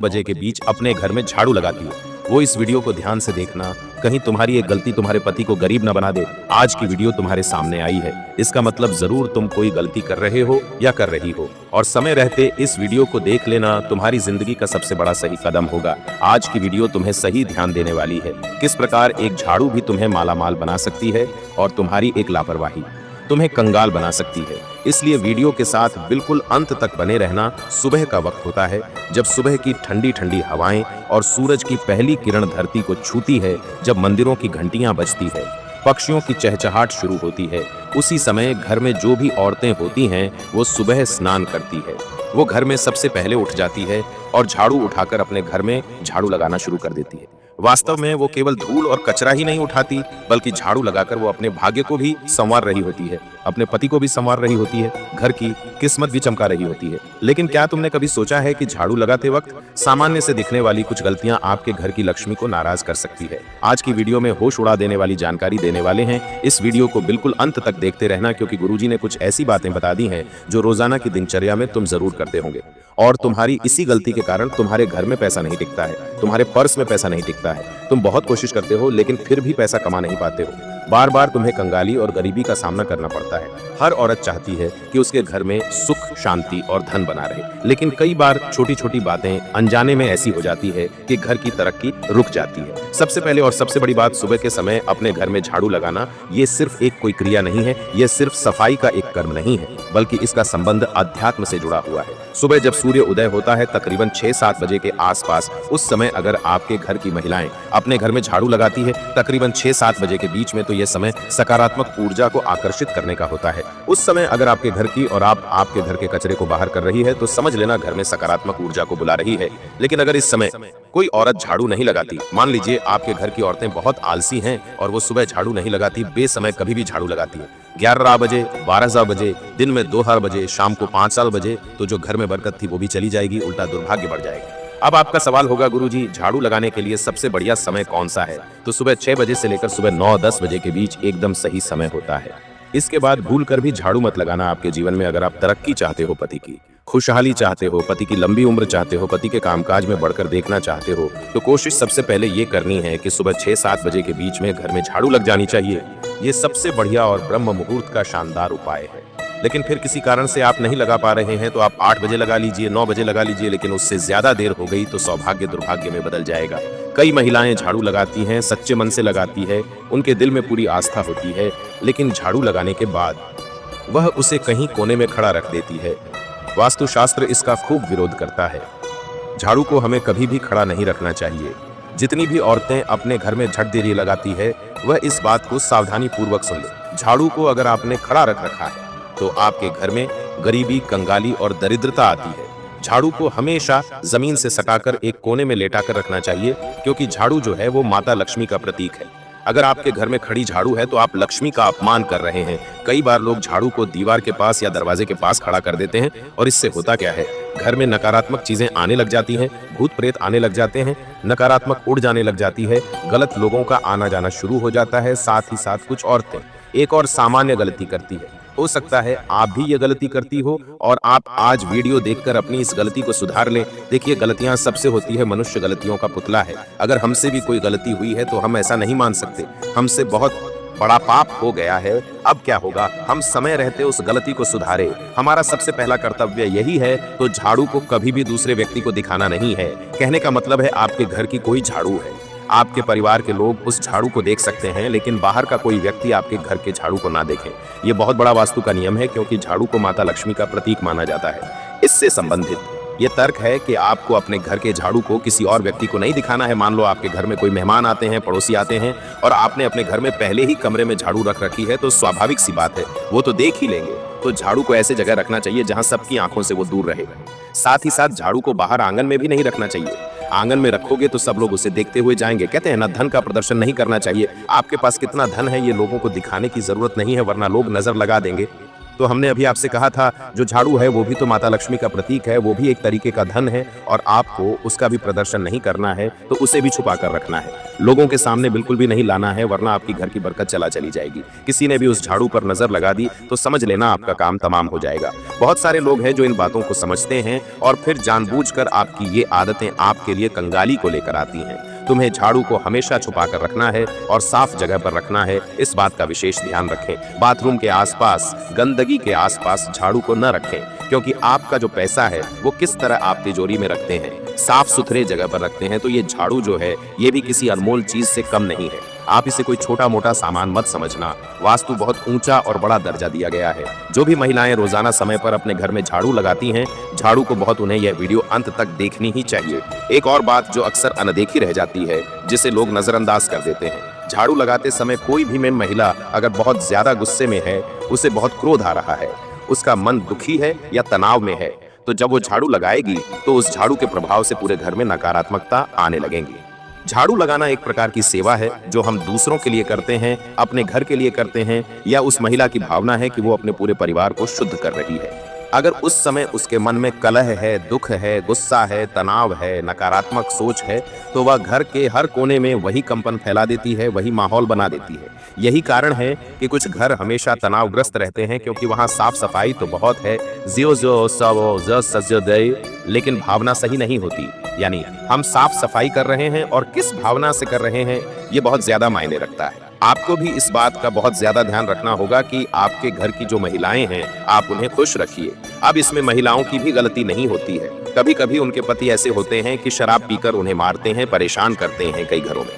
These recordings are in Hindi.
बजे के बीच अपने घर में झाड़ू लगाती है, वो इस वीडियो को ध्यान से देखना। कहीं तुम्हारी एक गलती तुम्हारे पति को गरीब न बना दे। आज की वीडियो तुम्हारे सामने आई है, इसका मतलब जरूर तुम कोई गलती कर रहे हो या कर रही हो, और समय रहते इस वीडियो को देख लेना तुम्हारी जिंदगी का सबसे बड़ा सही कदम होगा। आज की वीडियो तुम्हें सही ध्यान देने वाली है, किस प्रकार एक झाड़ू भी तुम्हें मालामाल बना सकती है और तुम्हारी एक लापरवाही तुम्हें कंगाल बना सकती है। इसलिए वीडियो के साथ बिल्कुल अंत तक बने रहना। सुबह का वक्त होता है, जब सुबह की ठंडी ठंडी हवाएं और सूरज की पहली किरण धरती को छूती है, जब मंदिरों की घंटियां बजती है, पक्षियों की चहचहाट शुरू होती है। उसी समय घर में जो भी औरतें होती हैं वो सुबह स्नान करती है। वो घर में सबसे पहले उठ जाती है और झाड़ू उठाकर अपने घर में झाड़ू लगाना शुरू कर देती है। वास्तव में वो केवल धूल और कचरा ही नहीं उठाती, बल्कि झाड़ू लगाकर वो अपने भाग्य को भी संवार रही होती है, अपने पति को भी संवार रही होती है, घर की किस्मत भी चमका रही होती है। लेकिन क्या तुमने कभी सोचा है कि झाड़ू लगाते वक्त सामान्य से दिखने वाली कुछ गलतियां आपके घर की लक्ष्मी को नाराज कर सकती है? आज की वीडियो में होश उड़ा देने वाली जानकारी देने वाले हैं। इस वीडियो को बिल्कुल अंत तक देखते रहना, क्योंकि गुरुजी ने कुछ ऐसी बातें बता दी हैं जो रोजाना की दिनचर्या में तुम जरूर करते होंगे, और तुम्हारी इसी गलती के कारण तुम्हारे घर में पैसा नहीं टिकता है, तुम्हारे पर्स में पैसा नहीं टिकता है। तुम बहुत कोशिश करते हो लेकिन फिर भी पैसा कमा नहीं पाते हो। बार बार तुम्हें कंगाली और गरीबी का सामना करना पड़ता है। हर औरत चाहती है कि उसके घर में सुख, शांति और धन बना रहे, लेकिन कई बार छोटी छोटी बातें अनजाने में ऐसी हो जाती है कि घर की तरक्की रुक जाती है। सबसे पहले और सबसे बड़ी बात, सुबह के समय अपने घर में झाड़ू लगाना ये सिर्फ एक कोई क्रिया नहीं है, ये सिर्फ सफाई का एक कर्म नहीं है, बल्कि इसका संबंध अध्यात्म से जुड़ा हुआ है। सुबह जब सूर्य उदय होता है तकरीबन 6-7 बजे के आसपास, उस समय अगर आपके घर की महिलाएं अपने घर में झाड़ू लगाती है तकरीबन 6-7 बजे के बीच में, तो यह समय सकारात्मक ऊर्जा को आकर्षित करने का होता है। उस समय अगर आपके घर की और आप आपके घर के कचरे को बाहर कर रही है तो समझ लेना घर में सकारात्मक ऊर्जा को बुला रही है। लेकिन अगर इस समय कोई औरत झाड़ू नहीं लगाती, मान लीजिए आपके घर की औरतें बहुत आलसी हैं और वो सुबह झाड़ू नहीं लगाती, बेसमय कभी भी झाड़ू लगाती है, 11 बजे, 12 बजे, दिन में 2 बजे, शाम को 5 बजे, तो जो घर में बरकत थी वो भी चली जाएगी, उल्टा दुर्भाग्य बढ़ जाएगा। अब आपका सवाल होगा, गुरुजी झाड़ू लगाने के लिए सबसे बढ़िया समय कौन सा है? तो सुबह 6 बजे से लेकर सुबह 9-10 बजे के बीच एकदम सही समय होता है। इसके बाद भूल कर भी झाड़ू मत लगाना आपके जीवन में। अगर आप तरक्की चाहते हो, पति की खुशहाली चाहते हो, पति की लंबी उम्र चाहते हो, पति के कामकाज में बढ़कर देखना चाहते हो, तो कोशिश सबसे पहले ये करनी है कि सुबह 6-7 बजे के बीच में घर में झाड़ू लग जानी चाहिए। ये सबसे बढ़िया और ब्रह्म मुहूर्त का शानदार उपाय है। लेकिन फिर किसी कारण से आप नहीं लगा पा रहे हैं तो आप 8 बजे लगा लीजिए, 9 बजे लगा लीजिए, लेकिन उससे ज्यादा देर हो गई तो सौभाग्य दुर्भाग्य में बदल जाएगा। कई महिलाएं झाड़ू लगाती हैं, सच्चे मन से लगाती है, उनके दिल में पूरी आस्था होती है, लेकिन झाड़ू लगाने के बाद वह उसे कहीं कोने में खड़ा रख देती है। वास्तुशास्त्र इसका खूब विरोध करता है। झाड़ू को हमें कभी भी खड़ा नहीं रखना चाहिए। जितनी भी औरतें अपने घर में झट देरी लगाती है वह इस बात को सावधानी पूर्वक सुन ले। झाड़ू को अगर आपने खड़ा रख रखा है तो आपके घर में गरीबी, कंगाली और दरिद्रता आती है। झाड़ू को हमेशा जमीन से सटाकर एक कोने में लेटाकर रखना चाहिए, क्योंकि झाड़ू जो है वो माता लक्ष्मी का प्रतीक है। अगर आपके घर में खड़ी झाड़ू है तो आप लक्ष्मी का अपमान कर रहे हैं। कई बार लोग झाड़ू को दीवार के पास या दरवाजे के पास खड़ा कर देते हैं, और इससे होता क्या है, घर में नकारात्मक चीजें आने लग जाती हैं, भूत प्रेत आने लग जाते हैं, नकारात्मक उड़ जाने लग जाती है, गलत लोगों का आना जाना शुरू हो जाता है। साथ ही साथ कुछ औरतें एक और सामान्य गलती करती है। हो सकता है आप भी ये गलती करती हो और आप आज वीडियो देखकर अपनी इस गलती को सुधार लें। देखिए, गलतियां सबसे होती है, मनुष्य गलतियों का पुतला है। अगर हमसे भी कोई गलती हुई है तो हम ऐसा नहीं मान सकते, हमसे बहुत बड़ा पाप हो गया है। अब क्या होगा, हम समय रहते उस गलती को सुधारे। हमारा सबसे पहला कर्तव्य यही है। तो झाड़ू को कभी भी दूसरे व्यक्ति को दिखाना नहीं है। कहने का मतलब है आपके घर की कोई झाड़ू है, आपके परिवार के लोग उस झाड़ू को देख सकते हैं, लेकिन बाहर का कोई व्यक्ति आपके घर के झाड़ू को ना देखे। ये बहुत बड़ा वास्तु का नियम है, क्योंकि झाड़ू को माता लक्ष्मी का प्रतीक माना जाता है। इससे संबंधित ये तर्क है कि आपको अपने घर के झाड़ू को किसी और व्यक्ति को नहीं दिखाना है। मान लो आपके घर में कोई मेहमान आते हैं, पड़ोसी आते हैं, और आपने अपने घर में पहले ही कमरे में झाड़ू रख रखी है, तो स्वाभाविक सी बात है वो तो देख ही लेंगे। तो झाड़ू को ऐसे जगह रखना चाहिए जहां सबकी आंखों से वो दूर रहे। साथ ही साथ झाड़ू को बाहर आंगन में भी नहीं रखना चाहिए। आंगन में रखोगे तो सब लोग उसे देखते हुए जाएंगे। कहते हैं ना, धन का प्रदर्शन नहीं करना चाहिए। आपके पास कितना धन है ये लोगों को दिखाने की जरूरत नहीं है, वरना लोग नजर लगा देंगे। तो हमने अभी आपसे कहा था जो झाड़ू है वो भी तो माता लक्ष्मी का प्रतीक है, वो भी एक तरीके का धन है और आपको उसका भी प्रदर्शन नहीं करना है, तो उसे भी छुपा कर रखना है, लोगों के सामने बिल्कुल भी नहीं लाना है, वरना आपकी घर की बरकत चली जाएगी। किसी ने भी उस झाड़ू पर नजर लगा दी तो समझ लेना आपका काम तमाम हो जाएगा। बहुत सारे लोग हैं जो इन बातों को समझते हैं और फिर जानबूझकर आपकी ये आदतें आपके लिए कंगाली को लेकर आती हैं। तुम्हें झाड़ू को हमेशा छुपा कर रखना है और साफ जगह पर रखना है, इस बात का विशेष ध्यान रखें। बाथरूम के आसपास, गंदगी के आसपास झाड़ू को न रखें, क्योंकि आपका जो पैसा है वो किस तरह आप तिजोरी में रखते हैं, साफ सुथरे जगह पर रखते हैं, तो ये झाड़ू जो है ये भी किसी अनमोल चीज से कम नहीं है। आप इसे कोई छोटा मोटा सामान मत समझना। वास्तु बहुत ऊंचा और बड़ा दर्जा दिया गया है। जो भी महिलाएं रोजाना समय पर अपने घर में झाड़ू लगाती हैं, झाड़ू को बहुत उन्हें यह वीडियो अंत तक देखनी ही चाहिए। एक और बात जो अक्सर अनदेखी रह जाती है, जिसे लोग नजरअंदाज कर देते हैं, झाड़ू लगाते समय कोई भी महिला अगर बहुत ज्यादा गुस्से में है, उसे बहुत क्रोध आ रहा है, उसका मन दुखी है या तनाव में है, तो जब वो झाड़ू लगाएगी तो उस झाड़ू के प्रभाव से पूरे घर में नकारात्मकता आने लगेगी। झाड़ू लगाना एक प्रकार की सेवा है जो हम दूसरों के लिए करते हैं, अपने घर के लिए करते हैं, या उस महिला की भावना है कि वो अपने पूरे परिवार को शुद्ध कर रही है। अगर उस समय उसके मन में कलह है, दुख है, गुस्सा है, तनाव है, नकारात्मक सोच है, तो वह घर के हर कोने में वही कंपन फैला देती है, वही माहौल बना देती है। यही कारण है कि कुछ घर हमेशा तनावग्रस्त रहते हैं, क्योंकि वहाँ साफ सफाई तो बहुत है, लेकिन भावना सही नहीं होती। यानी हम साफ सफाई कर रहे हैं और किस भावना से कर रहे हैं, ये बहुत ज्यादा मायने रखता है। आपको भी इस बात का बहुत ज्यादा ध्यान रखना होगा कि आपके घर की जो महिलाएं हैं, आप उन्हें खुश रखिए। अब इसमें महिलाओं की भी गलती नहीं होती है। कभी कभी उनके पति ऐसे होते हैं कि शराब पीकर उन्हें मारते हैं, परेशान करते हैं। कई घरों में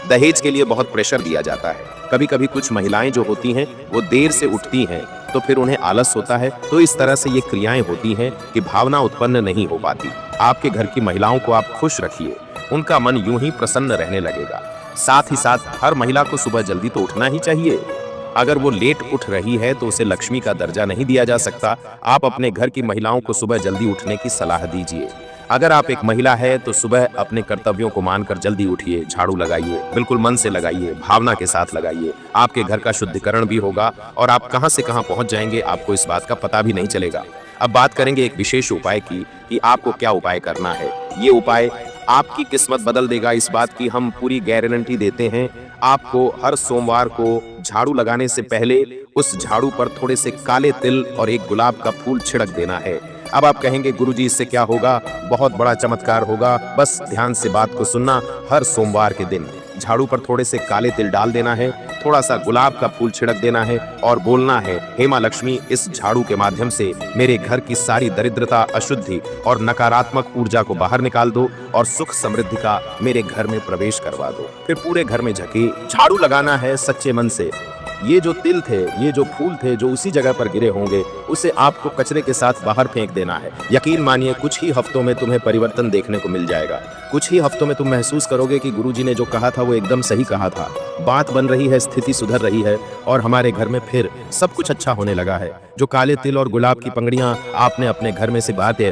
दहेज के लिए बहुत प्रेशर दिया जाता है। कभी कभी कुछ महिलाएं जो होती हैं वो देर से उठती हैं, तो फिर उन्हें आलस होता है। तो इस तरह से ये क्रियाएं होती हैं कि भावना उत्पन्न नहीं हो पाती। आपके घर की महिलाओं को आप खुश रखिए, उनका मन यूं ही प्रसन्न रहने लगेगा। साथ ही साथ हर महिला को सुबह जल्दी तो उठना ही चाहिए। अगर वो लेट उठ रही है तो उसे लक्ष्मी का दर्जा नहीं दिया जा सकता। आप अपने घर की महिलाओं को सुबह जल्दी उठने की सलाह दीजिए। अगर आप एक महिला है तो सुबह अपने कर्तव्यों को मानकर जल्दी उठिए, झाड़ू लगाइए, बिल्कुल मन से लगाइए, भावना के साथ लगाइए। आपके घर का शुद्धिकरण भी होगा और आप कहां से कहां पहुंच जाएंगे आपको इस बात का पता भी नहीं चलेगा। अब बात करेंगे एक विशेष उपाय की कि आपको क्या उपाय करना है। ये उपाय आपकी किस्मत बदल देगा, इस बात की हम पूरी गारंटी देते हैं। आपको हर सोमवार को झाड़ू लगाने से पहले उस झाड़ू पर थोड़े से काले तिल और एक गुलाब का फूल छिड़क देना है। अब आप कहेंगे गुरुजी इससे क्या होगा? बहुत बड़ा चमत्कार होगा। बस ध्यान से बात को सुनना। हर सोमवार के दिन झाड़ू पर थोड़े से काले तिल डाल देना है, थोड़ा सा गुलाब का फूल छिड़क देना है और बोलना है, हे मां लक्ष्मी, इस झाड़ू के माध्यम से मेरे घर की सारी दरिद्रता, अशुद्धि और नकारात्मक ऊर्जा को बाहर निकाल दो और सुख समृद्धि का मेरे घर में प्रवेश करवा दो। फिर पूरे घर में झके झाड़ू लगाना है सच्चे मन से। ये जो तिल थे, ये जो फूल थे जो उसी जगह पर गिरे होंगे, उसे आपको कचरे के साथ बाहर फेंक देना है। यकीन मानिए कुछ ही हफ्तों में तुम्हें परिवर्तन देखने को मिल जाएगा। कुछ ही हफ्तों में तुम महसूस करोगे कि गुरुजी ने जो कहा था वो एकदम सही कहा था। बात बन रही है, स्थिति सुधर रही है और हमारे घर में फिर सब कुछ अच्छा होने लगा है। जो काले तिल और गुलाब की पंगड़ियां आपने अपने घर में से बातें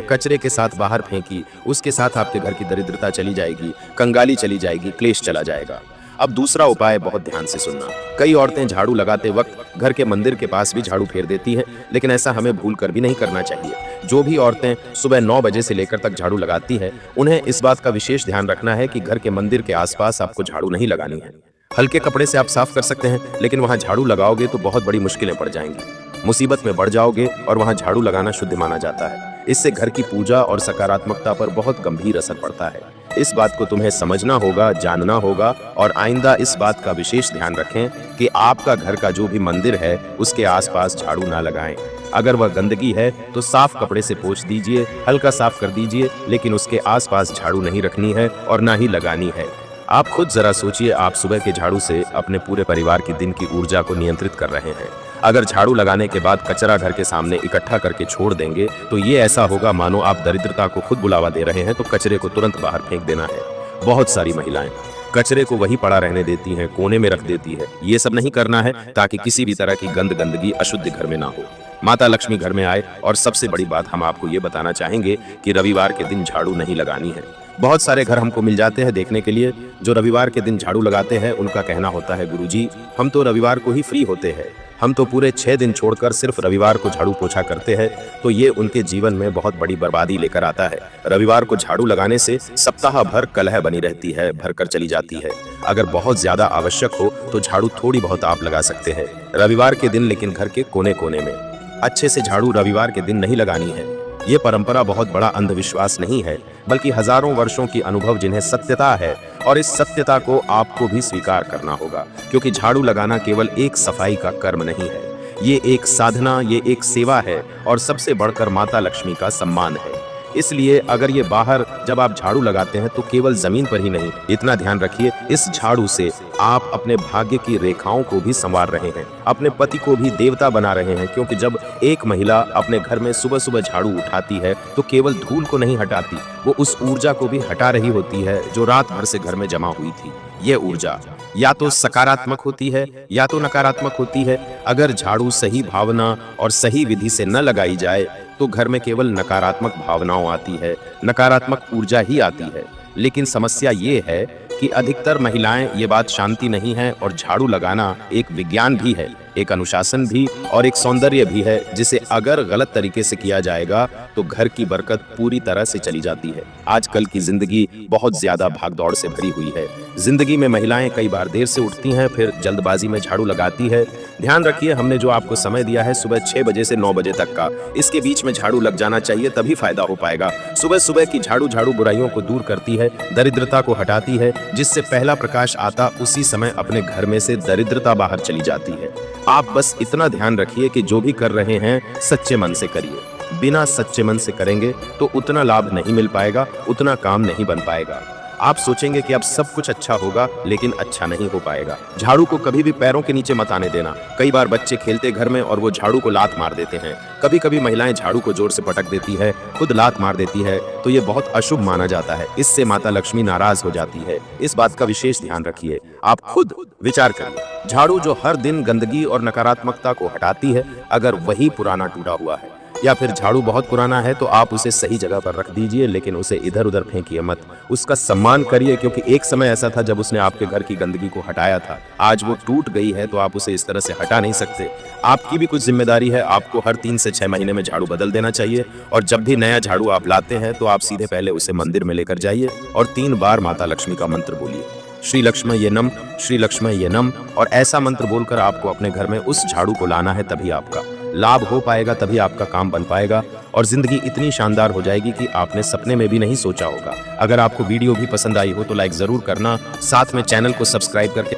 कचरे के साथ बाहर फेंकी, उसके साथ आपके घर की दरिद्रता चली जाएगी, कंगाली चली जाएगी, क्लेश चला जाएगा। अब दूसरा उपाय बहुत ध्यान से सुनना। कई औरतें झाड़ू लगाते वक्त घर के मंदिर के पास भी झाड़ू फेर देती हैं, लेकिन ऐसा हमें भूल कर भी नहीं करना चाहिए। जो भी औरतें सुबह 9 बजे से लेकर तक झाड़ू लगाती हैं, उन्हें इस बात का विशेष ध्यान रखना है कि घर के मंदिर के आसपास आपको झाड़ू नहीं लगानी है। हल्के कपड़े से आप साफ कर सकते हैं, लेकिन वहां झाड़ू लगाओगे तो बहुत बड़ी मुश्किलें पड़ जाएंगी। मुसीबत में बढ़ जाओगे और वहां झाड़ू लगाना शुद्ध माना जाता है। इससे घर की पूजा और सकारात्मकता पर बहुत गंभीर असर पड़ता है। इस बात को तुम्हें समझना होगा, जानना होगा और आइंदा इस बात का विशेष ध्यान रखें कि आपका घर का जो भी मंदिर है उसके आसपास झाड़ू ना लगाएं। अगर वह गंदगी है तो साफ कपड़े से पोंछ दीजिए, हल्का साफ कर दीजिए, लेकिन उसके आसपास झाड़ू नहीं रखनी है और ना ही लगानी है। आप खुद जरा सोचिए, आप सुबह के झाड़ू से अपने पूरे परिवार की दिन की ऊर्जा को नियंत्रित कर रहे हैं। अगर झाड़ू लगाने के बाद कचरा घर के सामने इकट्ठा करके छोड़ देंगे तो ये ऐसा होगा मानो आप दरिद्रता को खुद बुलावा दे रहे हैं। तो कचरे को तुरंत बाहर फेंक देना है। बहुत सारी महिलाएं कचरे को वहीं पड़ा रहने देती हैं, कोने में रख देती है। ये सब नहीं करना है ताकि किसी भी तरह की गंदगी अशुद्धि घर में ना हो, माता लक्ष्मी घर में आए। और सबसे बड़ी बात हम आपको ये बताना चाहेंगे कि रविवार के दिन झाड़ू नहीं लगानी है। बहुत सारे घर हमको मिल जाते हैं देखने के लिए जो रविवार के दिन झाड़ू लगाते हैं। उनका कहना होता है, गुरुजी हम तो रविवार को ही फ्री होते हैं, हम तो पूरे 6 दिन छोड़कर सिर्फ रविवार को झाड़ू पोछा करते हैं, तो ये उनके जीवन में बहुत बड़ी बर्बादी लेकर आता है। रविवार को झाड़ू लगाने से सप्ताह भर कलह बनी रहती है, भरकर चली जाती है। अगर बहुत ज्यादा आवश्यक हो तो झाड़ू थोड़ी बहुत आप लगा सकते हैं रविवार के दिन, लेकिन घर के कोने कोने में। अच्छे से झाड़ू रविवार के दिन नहीं लगानी है। ये परंपरा बहुत बड़ा अंधविश्वास नहीं है, बल्कि हजारों वर्षों की अनुभव जिन्हें सत्यता है, और इस सत्यता को आपको भी स्वीकार करना होगा, क्योंकि झाड़ू लगाना केवल एक सफाई का कर्म नहीं है, ये एक साधना, ये एक सेवा है, और सबसे बढ़कर माता लक्ष्मी का सम्मान है। इसलिए अगर ये बाहर जब आप झाड़ू लगाते हैं तो केवल जमीन पर ही नहीं, इतना ध्यान रखिए, इस झाड़ू से आप अपने भाग्य की रेखाओं को भी संवार रहे हैं, अपने पति को भी देवता बना रहे हैं। क्योंकि जब एक महिला अपने घर में सुबह सुबह झाड़ू उठाती है तो केवल धूल को नहीं हटाती, वो उस ऊर्जा को भी हटा रही होती है जो रात भर से घर में जमा हुई थी। ये ऊर्जा या तो सकारात्मक होती है या तो नकारात्मक होती है। अगर झाड़ू सही भावना और सही विधि से न लगाई जाए तो घर में केवल नकारात्मक भावनाओं आती है, नकारात्मक ऊर्जा ही आती है। लेकिन समस्या ये है कि अधिकतर महिलाएं ये बात जानती नहीं है, और झाड़ू लगाना एक विज्ञान भी है, एक अनुशासन भी और एक सौंदर्य भी है, जिसे अगर गलत तरीके से किया जाएगा तो घर की बरकत पूरी तरह से चली जाती है। आजकल की जिंदगी बहुत ज्यादा भागदौड़ से भरी हुई है। जिंदगी में महिलाएं कई बार देर से उठती हैं, फिर जल्दबाजी में झाड़ू लगाती है। ध्यान रखिए, हमने जो आपको समय दिया है सुबह 6 बजे से 9 बजे तक का, इसके बीच में झाड़ू लग जाना चाहिए, तभी फायदा हो पाएगा। सुबह सुबह की झाड़ू बुराइयों को दूर करती है, दरिद्रता को हटाती है। जिससे पहला प्रकाश आता उसी समय अपने घर में से दरिद्रता बाहर चली जाती है। आप बस इतना ध्यान रखिए कि जो भी कर रहे हैं सच्चे मन से करिए। बिना सच्चे मन से करेंगे तो उतना लाभ नहीं मिल पाएगा, उतना काम नहीं बन पाएगा। आप सोचेंगे कि अब सब कुछ अच्छा होगा, लेकिन अच्छा नहीं हो पाएगा। झाड़ू को कभी भी पैरों के नीचे मत आने देना। कई बार बच्चे खेलते घर में और वो झाड़ू को लात मार देते हैं। कभी कभी महिलाएं झाड़ू को जोर से पटक देती है, खुद लात मार देती है, तो ये बहुत अशुभ माना जाता है। इससे माता लक्ष्मी नाराज हो जाती है। इस बात का विशेष ध्यान रखिए। आप खुद विचार करिए, झाड़ू जो हर दिन गंदगी और नकारात्मकता को हटाती है, अगर वही पुराना टूटा हुआ है या फिर झाड़ू बहुत पुराना है, तो आप उसे सही जगह पर रख दीजिए, लेकिन उसे इधर उधर फेंकिए मत। उसका सम्मान करिए, क्योंकि एक समय ऐसा था जब उसने आपके घर की गंदगी को हटाया था। आज वो टूट गई है तो आप उसे इस तरह से हटा नहीं सकते। आपकी भी कुछ जिम्मेदारी है। आपको हर 3 से 6 महीने में झाड़ू बदल देना चाहिए, और जब भी नया झाड़ू आप लाते हैं तो आप सीधे पहले उसे मंदिर में लेकर जाइए और 3 बार माता लक्ष्मी का मंत्र बोलिए, श्री लक्ष्मय नम, श्री लक्ष्मय नम। और ऐसा मंत्र बोलकर आपको अपने घर में उस झाड़ू को लाना है, तभी आपका लाभ हो पाएगा, तभी आपका काम बन पाएगा, और जिंदगी इतनी शानदार हो जाएगी कि आपने सपने में भी नहीं सोचा होगा। अगर आपको वीडियो भी पसंद आई हो तो लाइक जरूर करना, साथ में चैनल को सब्सक्राइब करके